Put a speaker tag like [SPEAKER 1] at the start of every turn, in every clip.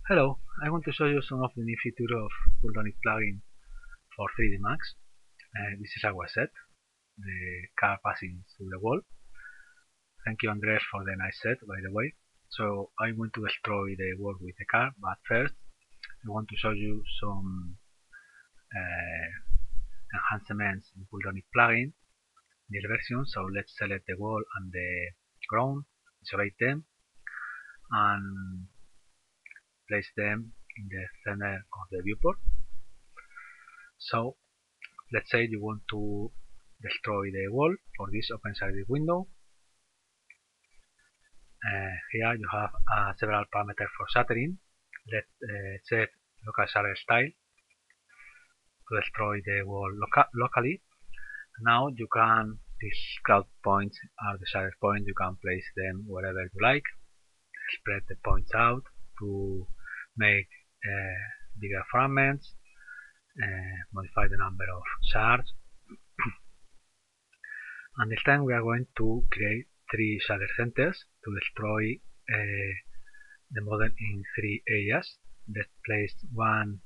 [SPEAKER 1] Hello, I want to show you some of the new features of Pulldownit plugin for 3D Max. This is our set, the car passing through the wall. Thank you, Andres, for the nice set, by the way. So I'm going to destroy the wall with the car, but first I want to show you some enhancements in Pulldownit plugin, this version. So let's select the wall and the ground, isolate them, and place them in the center of the viewport. So let's say you want to destroy the wall. For this, open this window. Here you have several parameters for shuttering. Let's set local shutter style to destroy the wall locally. Now you can, these cloud points are the shutter points, you can place them wherever you like. Spread the points out to make bigger fragments, modify the number of shards. And this time we are going to create 3 shutter centers to destroy the model in 3 areas. Let's place one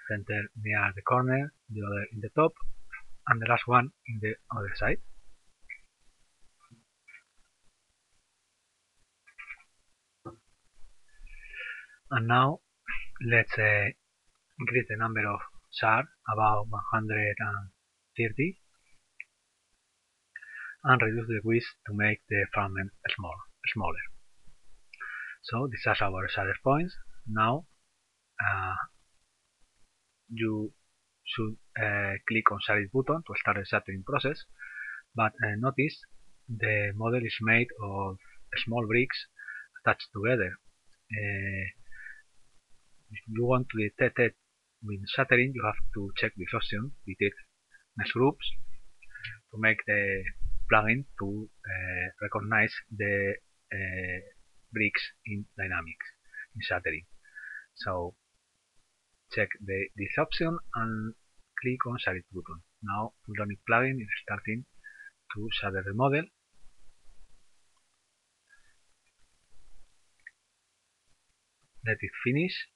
[SPEAKER 1] center near the corner, the other in the top, and the last one in the other side. And now let's increase the number of shards about 130 and reduce the width to make the fragment smaller. So these are our shutter points. Now you should click on Share It button to start the shuttering process, but notice the model is made of small bricks attached together. If you want to detect it with shuttering, you have to check this option, detect mesh groups, to make the plugin to recognize the bricks in dynamics, in shuttering. So check this option and click on Share It button. Now Pulldownit plugin is starting to shatter the model. Let it finish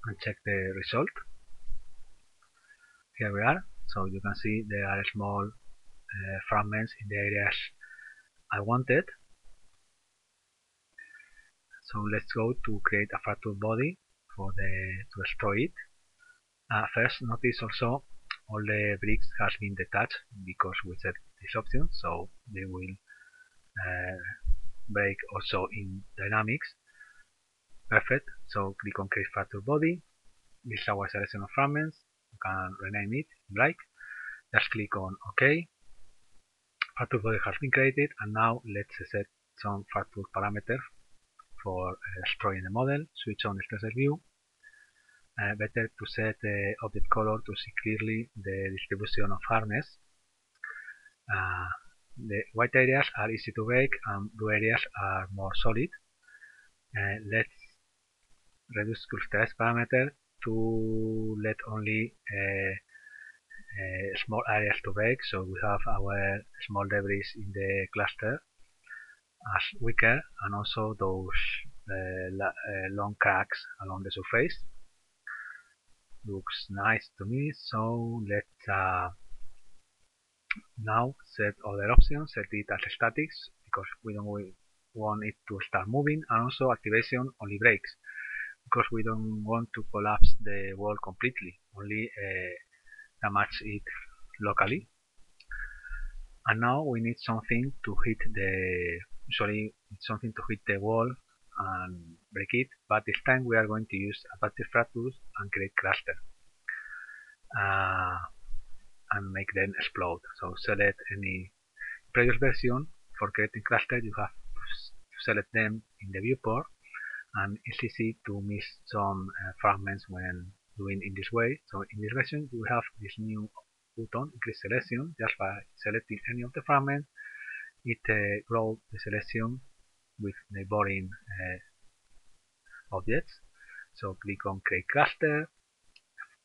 [SPEAKER 1] and check the result. Here we are. So you can see there are small fragments in the areas I wanted. So let's go to create a fracture body to destroy it. First, notice also all the bricks has been detached because we set this option, so they will break also in dynamics. Perfect. So click on create fracture body. This is our selection of fragments. You can rename it if you like. Just click on OK. Fracture body has been created, and now let's set some fracture parameters for destroying the model. Switch on extended view. Better to set the object color to see clearly the distribution of hardness. The white areas are easy to break and blue areas are more solid. Let's reduce cluster parameter to let only small areas to break, so we have our small debris in the cluster as weaker, and also those long cracks along the surface. Looks nice to me. So let's now set other options, set it as statics because we don't want it to start moving, and also activation only breaks because we don't want to collapse the wall completely, only damage it locally. And now we need something to hit the wall and break it, but this time we are going to use adaptive fractures and create cluster and make them explode. So select any previous version. For creating cluster, you have to select them in the viewport, and it's easy to miss some fragments when doing in this way. So in this version you have this new button, increase selection. Just by selecting any of the fragments, it grows the selection with neighboring objects. So click on create cluster.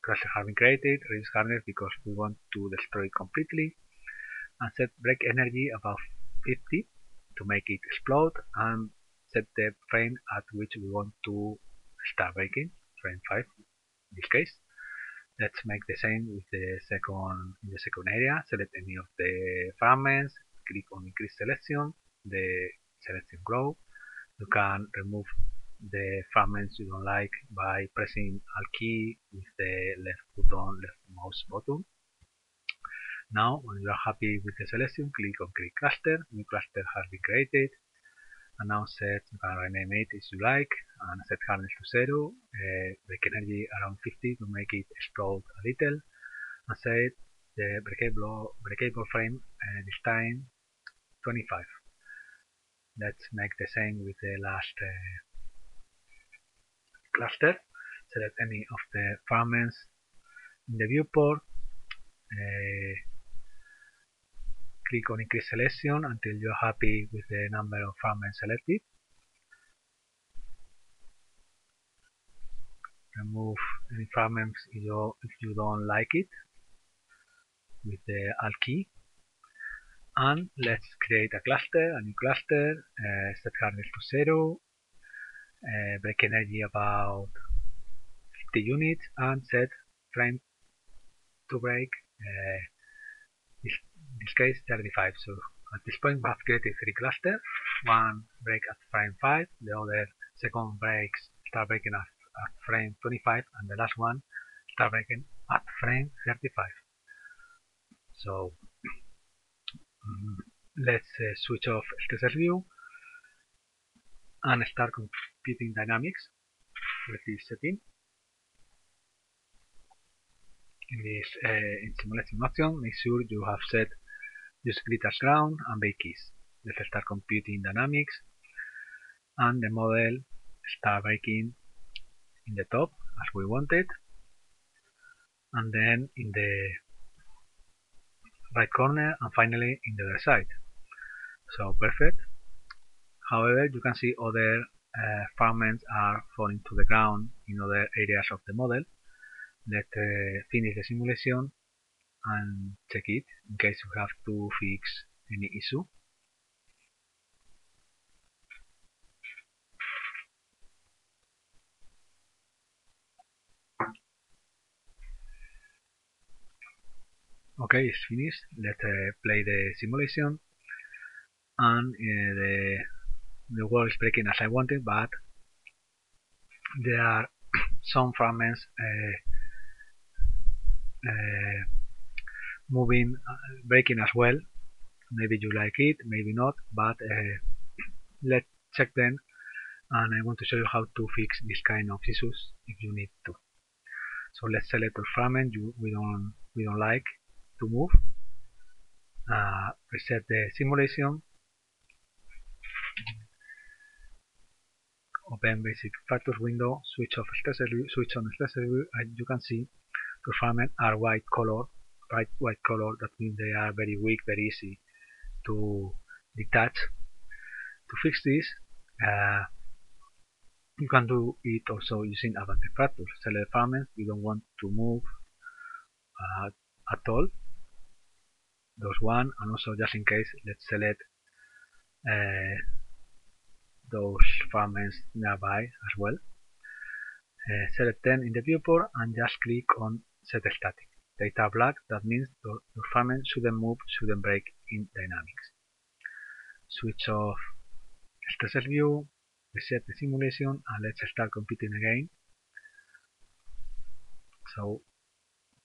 [SPEAKER 1] Cluster has been created. Reduce hardness because we want to destroy it completely, and set break energy above 50. to make it explode and set the frame at which we want to start breaking, frame 5 in this case. Let's make the same with the second area. Select any of the fragments, click on increase selection, the selection grow. You can remove the fragments you don't like by pressing Alt key with the left mouse button. Now, when you are happy with the selection, click on Create Cluster. New cluster has been created. And now you can rename it as you like, and set hardness to 0, break energy around 50 to make it explode a little, and set the breakable frame this time 25. Let's make the same with the last cluster. Select any of the fragments in the viewport. Click on increase selection until you are happy with the number of fragments selected. Remove any fragments if you don't like it with the Alt key. And let's create a new cluster, set hardness to 0, break energy about 50 units, and set frame to break, in this case 35. So at this point we have created 3 clusters, one break at frame 5, the other second breaks start breaking at frame 25, and the last one start breaking at frame 35. So let's switch off Stressor View and start computing dynamics with this setting. In this in simulation option, make sure you have set use grid as ground and base keys. Let's start computing dynamics, and the model start breaking in the top as we wanted, and then in the right corner, and finally in the other side. So perfect. However, you can see other fragments are falling to the ground in other areas of the model. Let's finish the simulation and check it in case you have to fix any issue. Okay, it's finished. Let's play the simulation, and the wall is breaking as I wanted, but there are some fragments moving, breaking as well. Maybe you like it, maybe not, but let's check them, and I want to show you how to fix this kind of issues if you need to. So let's select the fragment we don't like to move. Reset the simulation. Open basic factors window. Switch on Stressor View, and you can see the fragments are white color. That means they are very weak, very easy to detach. To fix this, you can do it also using advanced factors. Select fragments you don't want to move at all, those one, and also just in case, let's select those fragments nearby as well. Select them in the viewport and just click on set static. Data black, that means the fragments shouldn't move, shouldn't break in dynamics. Switch off Stressor View, reset the simulation, and let's start computing again. So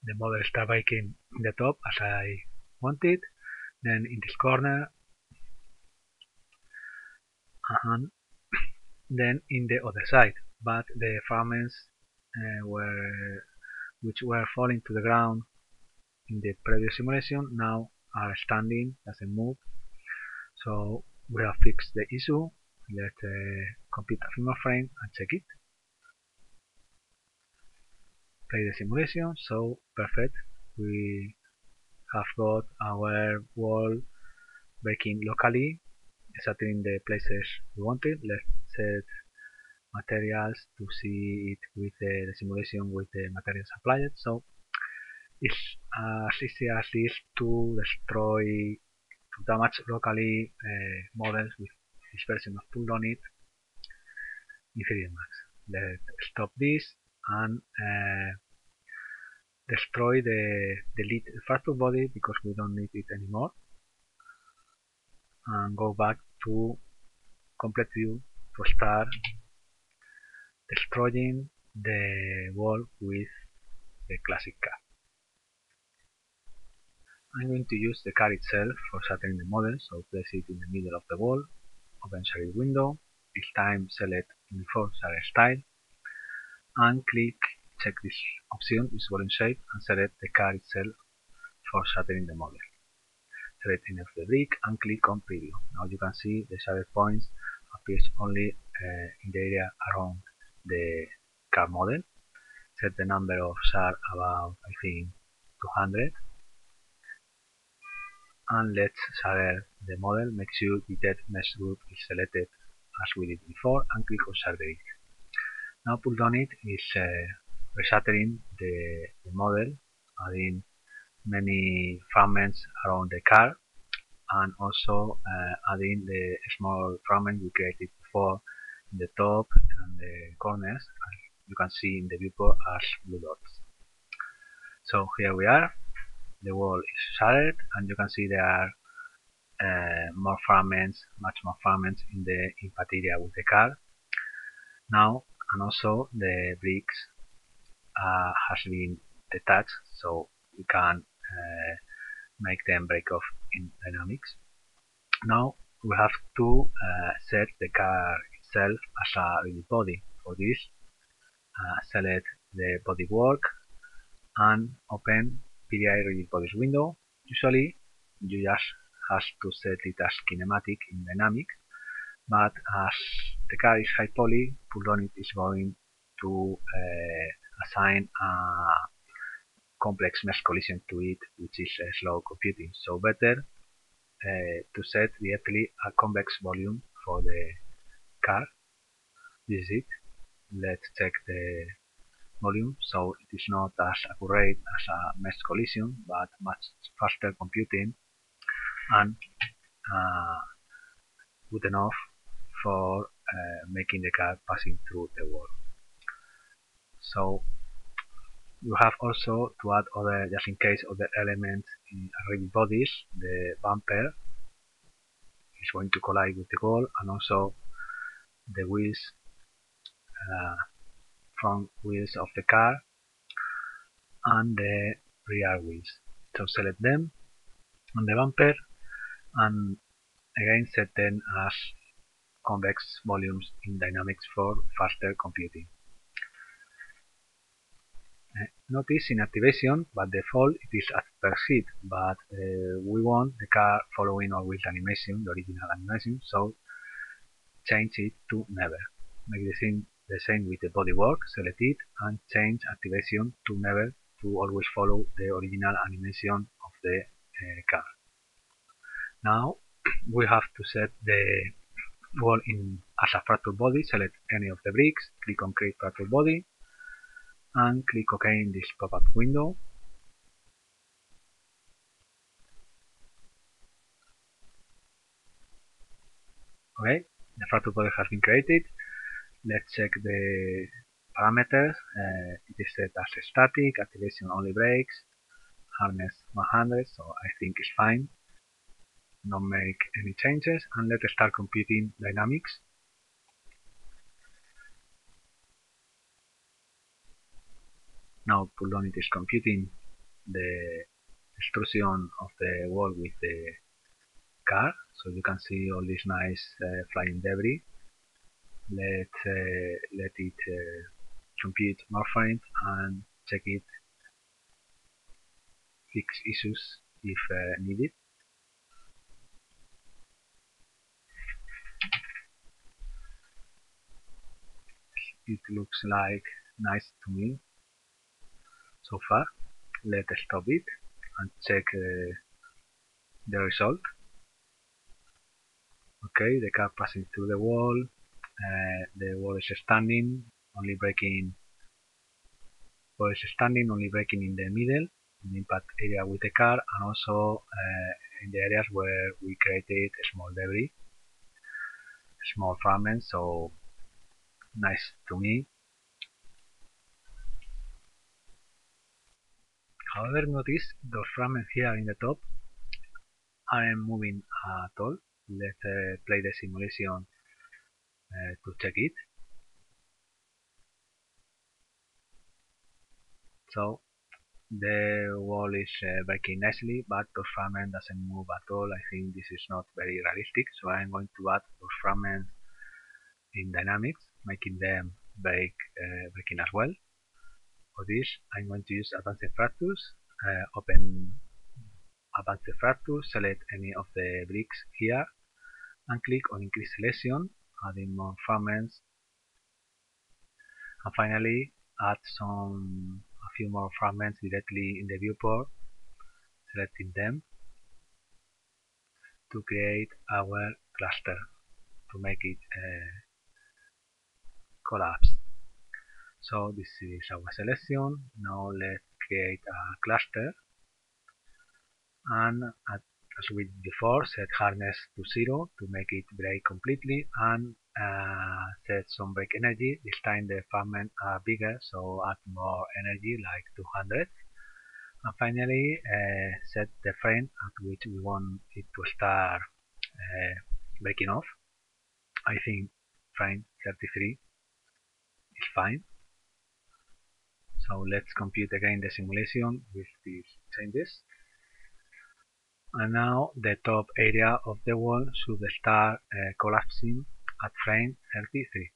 [SPEAKER 1] the model starts breaking in the top as I wanted, then in this corner, and then in the other side. But the fragments which were falling to the ground in the previous simulation now are standing, doesn't move. So we have fixed the issue. Let's compute a few more frame and check it. Play the simulation. So perfect. We have got our wall breaking locally, exactly in the places we wanted. Let's set materials to see it with the simulation with the materials applied. So it's as easy as this to destroy to damage locally models with this version of Pulldownit in 3D Max. Let's stop this and destroy delete the factor body because we don't need it anymore, and go back to complete view to start destroying the wall with the classic car. I'm going to use the car itself for shattering the model, so place it in the middle of the wall, open shaded window, this time select Uniform Shader Style, and check this option, this volume shape, and select the car itself for shattering the model. Select any of the brick and click on preview. Now you can see the shader points appears only in the area around the car model. Set the number of shards about, I think, 200, and let's shader the model. Make sure detect mesh group is selected as we did before, and click on shader it. Now Pulldownit is reshattering the model, adding many fragments around the car, and also adding the small fragment we created before in the top and the corners, as you can see in the viewport as blue dots. So here we are, the wall is shattered, and you can see there are more fragments, much more fragments in the impact area with the car. Now, and also the bricks has been detached, so we can make them break off in dynamics. Now we have to set the car itself as a rigid body. For this, select the bodywork and open PDI rigid bodies window. Usually you just have to set it as kinematic in dynamics, but as the car is high poly, Pulldownit is going to assign a complex mesh collision to it, which is slow computing. So better to set directly a convex volume for the car. This is it. Let's check the volume. So it is not as accurate as a mesh collision, but much faster computing and good enough for making the car passing through the wall. So you have also to add other, just in case, other elements in rigid bodies. The bumper is going to collide with the wall, and also the wheels, front wheels of the car, and the rear wheels. So select them on the bumper, and again set them as convex volumes in dynamics for faster computing. Notice in activation, by default it is at per hit, but we want the car following always the animation, the original animation, so change it to never. Make the same with the bodywork, select it and change activation to never, to always follow the original animation of the car. Now we have to set the wall as a fracture body. Select any of the bricks, click on create fracture body, and click OK in this pop-up window. Okay, the fracture body has been created. Let's check the parameters. It is set as static, activation only breaks, hardness 100, so I think it's fine. Don't make any changes, and let's start computing dynamics. Now Pulldownit is computing the extrusion of the wall with the car, so you can see all this nice flying debris. Let it compute more frames and check it, fix issues if needed. It looks like nice to me so far. Let's stop it and check the result. Okay, the car passing through the wall is standing, only breaking in the middle, in the impact area with the car, and also in the areas where we created small debris, small fragments, so nice to me. However, notice those fragments here in the top aren't moving at all. Let's play the simulation to check it. So the wall is breaking nicely, but those fragments doesn't move at all. I think this is not very realistic, so I'm going to add those fragments in dynamics, making them breaking as well. For this, I'm going to use advanced fractures. Open advanced fractures, select any of the bricks here, and click on increase selection, adding more fragments, and finally add a few more fragments directly in the viewport, selecting them to create our cluster to make it collapse. So this is our selection. Now let's create a cluster, and as we did before, set hardness to 0 to make it break completely, and set some break energy. This time the fragments are bigger, so add more energy like 200. And finally set the frame at which we want it to start breaking off. I think frame 33 is fine. So let's compute again the simulation with these changes. And now the top area of the wall should start collapsing at frame 33.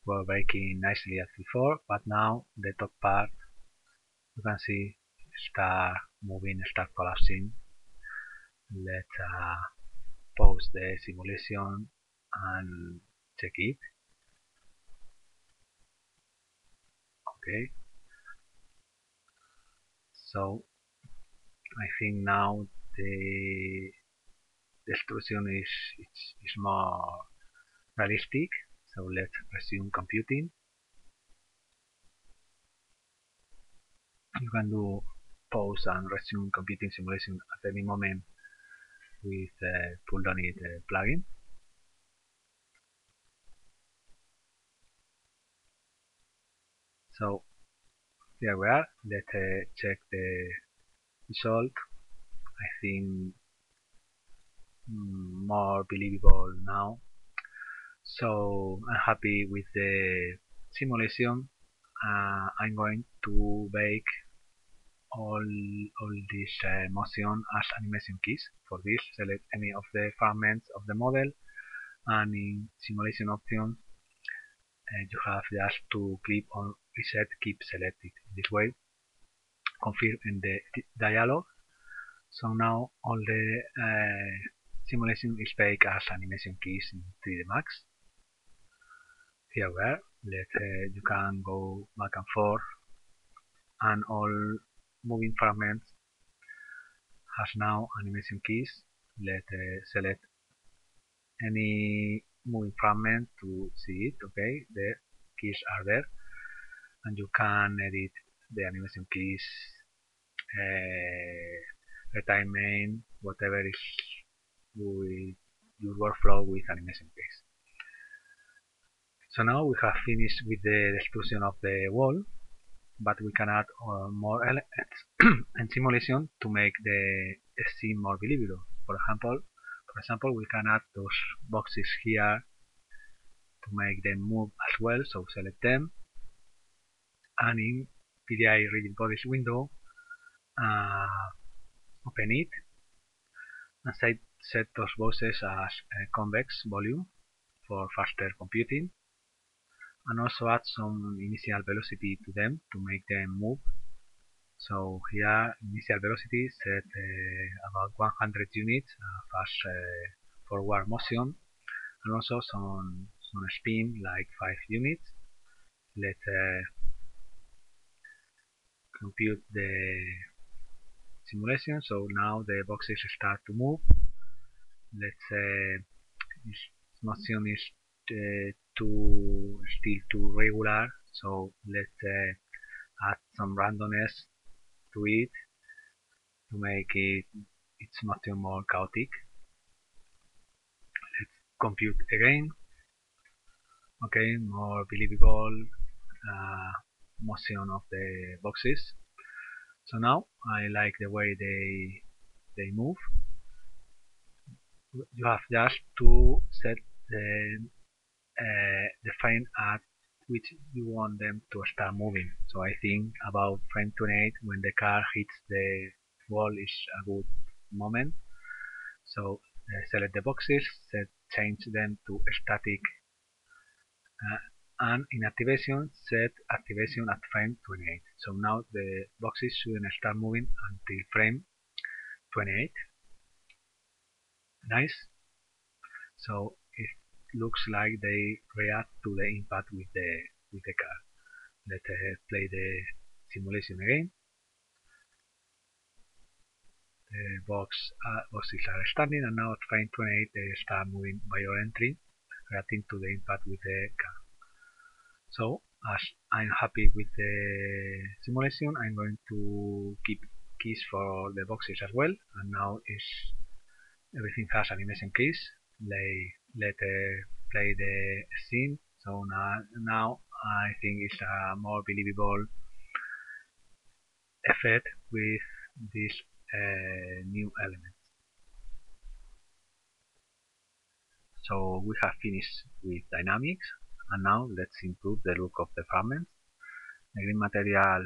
[SPEAKER 1] We're breaking nicely as before, but now the top part you can see start moving, start collapsing. Let's pause the simulation and check it. Okay, so I think now the extrusion is more realistic. So let's resume computing. You can do pause and resume computing simulation at any moment with Pulldownit plugin. So here we are. Let's check the result. I think more believable now. So I'm happy with the simulation. I'm going to bake all this motion as animation keys. For this, select any of the fragments of the model, and in simulation options you have just to click on reset keep selected. In this way, confirm in the dialog. So now all the simulation is baked as animation keys in 3D Max. Here we are. You can go back and forth, and all moving fragments has now animation keys. Let's select any moving fragment to see it. Okay, the keys are there, and you can edit the animation keys, retiming, whatever is with your workflow with animation keys. So now we have finished with the extrusion of the wall, but we can add more elements and simulation to make the scene more believable. For example, we can add those boxes here to make them move as well. So select them, and in PDI rigid bodies window, open it, and set those boxes as convex volume for faster computing, and also add some initial velocity to them to make them move. So here initial velocity set about 100 units, fast forward motion, and also some spin like 5 units. Let's compute the simulation. So now the boxes start to move. Let's this motion is still too regular, so let's add some randomness to it. to make it's much more chaotic. Let's compute again. Okay, more believable motion of the boxes. So now I like the way they move. You have just to set the frame at which you want them to start moving. So I think about frame 28 when the car hits the wall is a good moment. So select the boxes, change them to static, and in activation set activation at frame 28. So now the boxes shouldn't start moving until frame 28. Nice. So it looks like they react to the impact with the car. Let's play the simulation again. The boxes are standing, and now at frame 28 they start moving by your entry, reacting to the impact with the car. So as I'm happy with the simulation, I'm going to keep keys for the boxes as well, and now everything has animation keys. Let play the scene. So now I think it's a more believable effect with these new elements. So we have finished with dynamics, and now let's improve the look of the fragments. The green material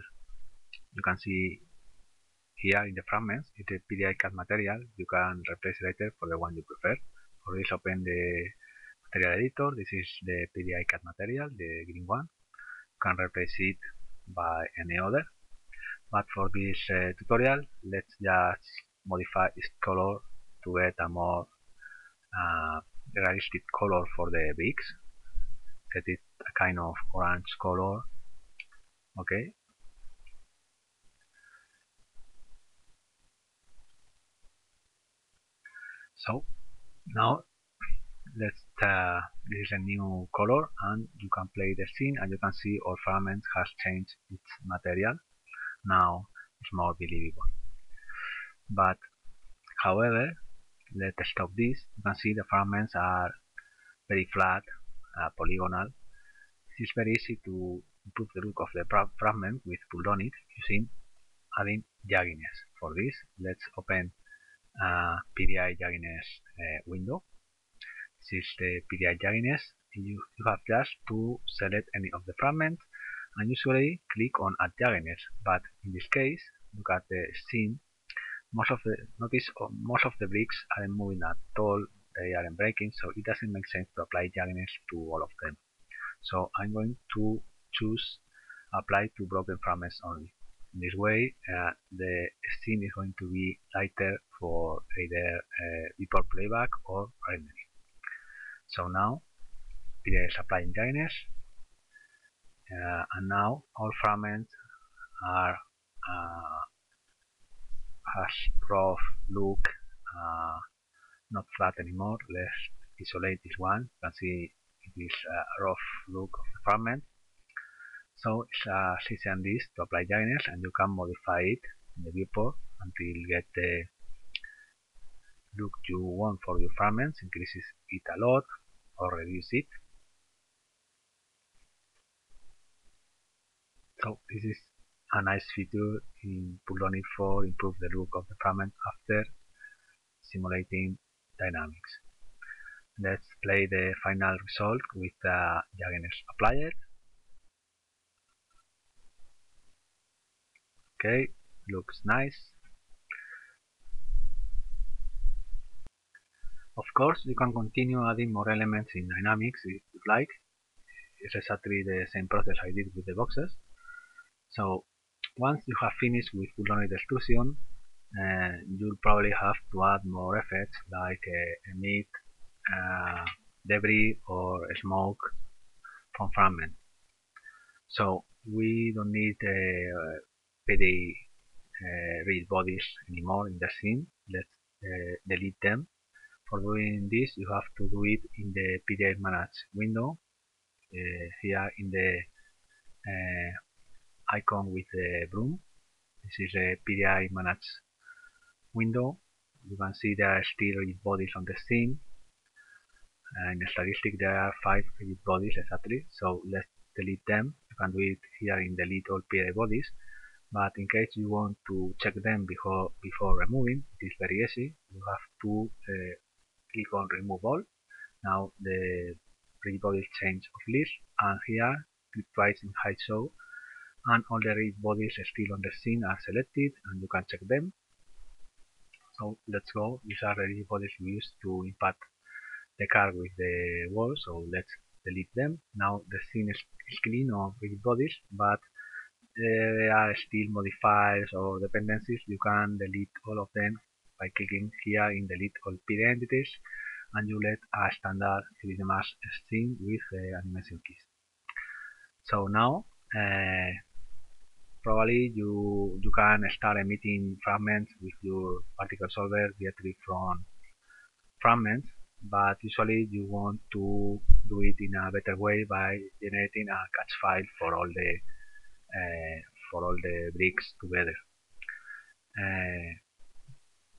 [SPEAKER 1] you can see here in the fragments is the PDI cut material. You can replace later for the one you prefer. For this, open the material editor. This is the PDI cut material, the green one. You can replace it by any other. But for this tutorial, let's just modify its color to get a more realistic color for the bricks. Set it a kind of orange color. Okay. So now let's this is a new color, and you can play the scene, and you can see all fragments has changed its material. Now it's more believable. But however, let's stop this. You can see the fragments are very flat, polygonal. It is very easy to improve the look of the fragment with Pulldownit using adding jagginess. For this, let's open PDI jagginess window. This is the PDI jagginess. You have just to select any of the fragments and usually click on add jagginess. But in this case, look at the scene. Notice most of the bricks aren't moving at all. They aren't breaking, so it doesn't make sense to apply jagginess to all of them. So I'm going to choose apply to broken fragments only. In this way, the scene is going to be lighter for either before playback or rendering. So now it is applying jagginess, and now all fragments are has rough look, not flat anymore. Let's isolate this one. You can see it is a rough look of the fragment. So it's easy and this to apply jagginess, and you can modify it in the viewport until you get the look you want for your fragments. Increases it a lot or reduce it. So this is a nice feature in Pulldownit for improve the look of the fragment after simulating dynamics. Let's play the final result with the jagginess applied. Okay, looks nice. Of course, you can continue adding more elements in dynamics if you like. It's exactly the same process I did with the boxes. So once you have finished with Pulldownit extrusion, you'll probably have to add more effects like emit debris or smoke from fragments. So we don't need PD read bodies anymore in the scene. Let's delete them. For doing this, you have to do it in the PDI Manage window. Here in the icon with the broom. This is a PDI Manage window, you can see there are still rigid bodies on the scene. In the statistic there are 5 rigid bodies exactly, so let's delete them. You can do it here in delete all PI bodies, but in case you want to check them before removing, it is very easy. You have to click on remove all. Now the rigid bodies change of list, and here click twice in hide show, and all the rigid bodies still on the scene are selected, and you can check them. So let's go. These are the rigid bodies we used to impact the car with the wall, so let's delete them. Now the scene is clean of rigid bodies, but there are still modifiers or dependencies. You can delete all of them by clicking here in delete all PD entities, and you let a standard 3D Max scene with animation keys. So now probably you can start emitting fragments with your particle solver directly from fragments, but usually you want to do it in a better way by generating a catch file for all the bricks together.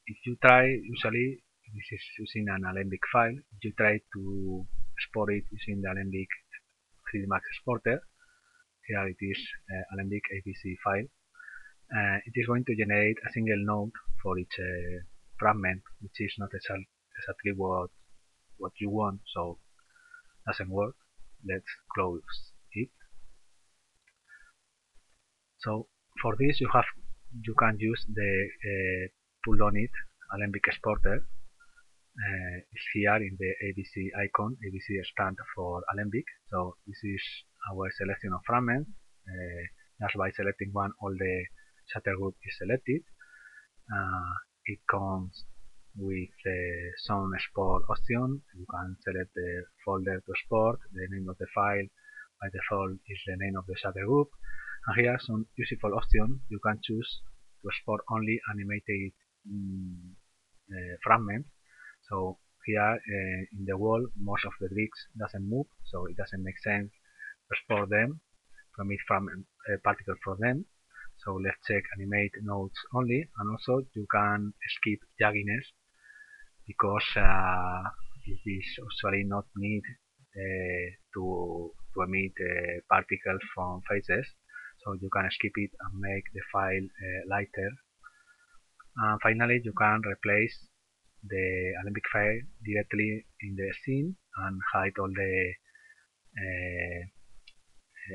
[SPEAKER 1] If you try, usually this is using an Alembic file. If you try to export it using the Alembic 3D Max exporter, here it is Alembic ABC file. It is going to generate a single node for each fragment, which is not exactly what you want, so doesn't work. Let's close it. So for this you can use the Pulldownit Alembic exporter. It's here in the ABC icon. ABC stands for Alembic. So this is our selection of fragments. Just by selecting one, all the shutter group is selected. It comes with some export option. You can select the folder to export, the name of the file by default is the name of the shutter group, and here some useful options. You can choose to export only animated fragments. So here in the wall most of the bricks doesn't move, so it doesn't make sense to export them from each fragment particle from them. So let's check animate nodes only, and also you can skip jagginess because it is usually not need to emit particles from faces. So you can skip it and make the file lighter. And finally, you can replace the Alembic file directly in the scene and hide all the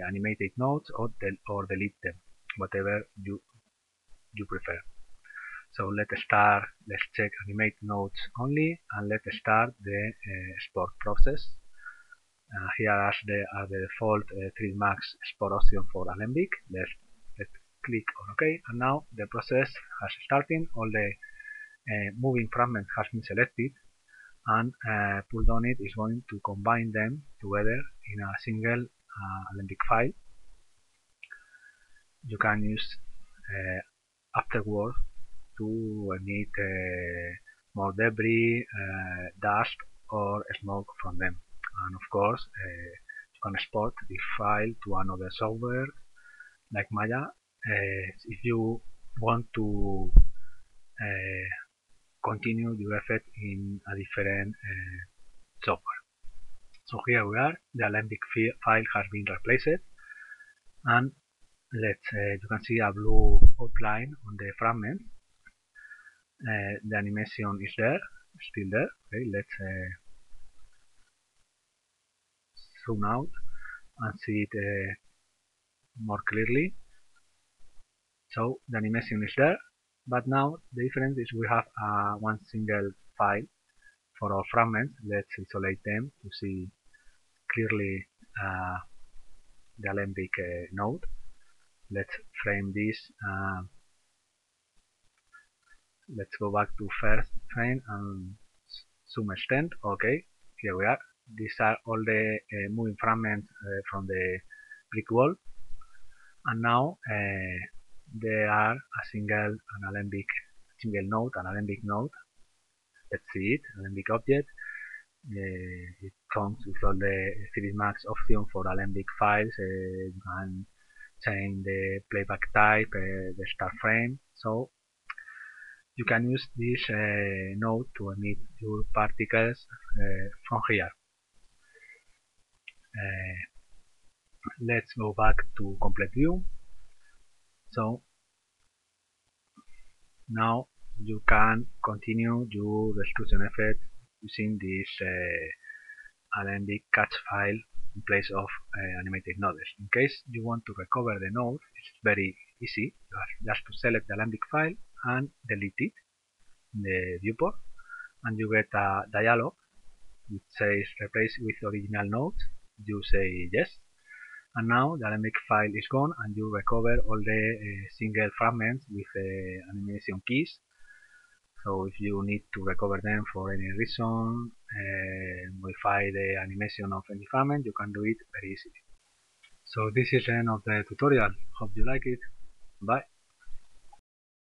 [SPEAKER 1] animated nodes or delete them, whatever you prefer. So let's check animate nodes only, and let's start the export process. Here are the default 3D Max export option for Alembic. Let's click on OK, and now the process has started. All the moving fragments has been selected, and Pulldownit is going to combine them together in a single Alembic file. You can use afterwards to emit more debris, dust or smoke from them. And of course, you can export this file to another software like Maya if you want to continue your effect in a different software. So here we are, the Alembic file has been replaced, and you can see a blue outline on the fragment. The animation is there, still there. Okay, let's zoom out and see it more clearly. So the animation is there, but now the difference is we have one single file for all fragments. Let's isolate them to see clearly the Alembic node. Let's frame this. Let's go back to first frame and zoom extend. Okay, here we are. These are all the moving fragments from the brick wall, and now there are a single node, an Alembic node. Let's see it, Alembic object. It comes with all the 3D Max option for Alembic files. You can change the playback type, the start frame. So you can use this node to emit your particles from here. Let's go back to complete view. So now you can continue your exclusion effect using this Alembic catch file in place of animated nodes. In case you want to recover the node, it's very easy. You have just to select the Alembic file and delete it in the viewport, and you get a dialog which says replace with original node. You say yes, and now the Alembic file is gone, and you recover all the single fragments with animation keys. So if you need to recover them for any reason, modify the animation of any fragment, you can do it very easily. So this is the end of the tutorial. Hope you like it. Bye.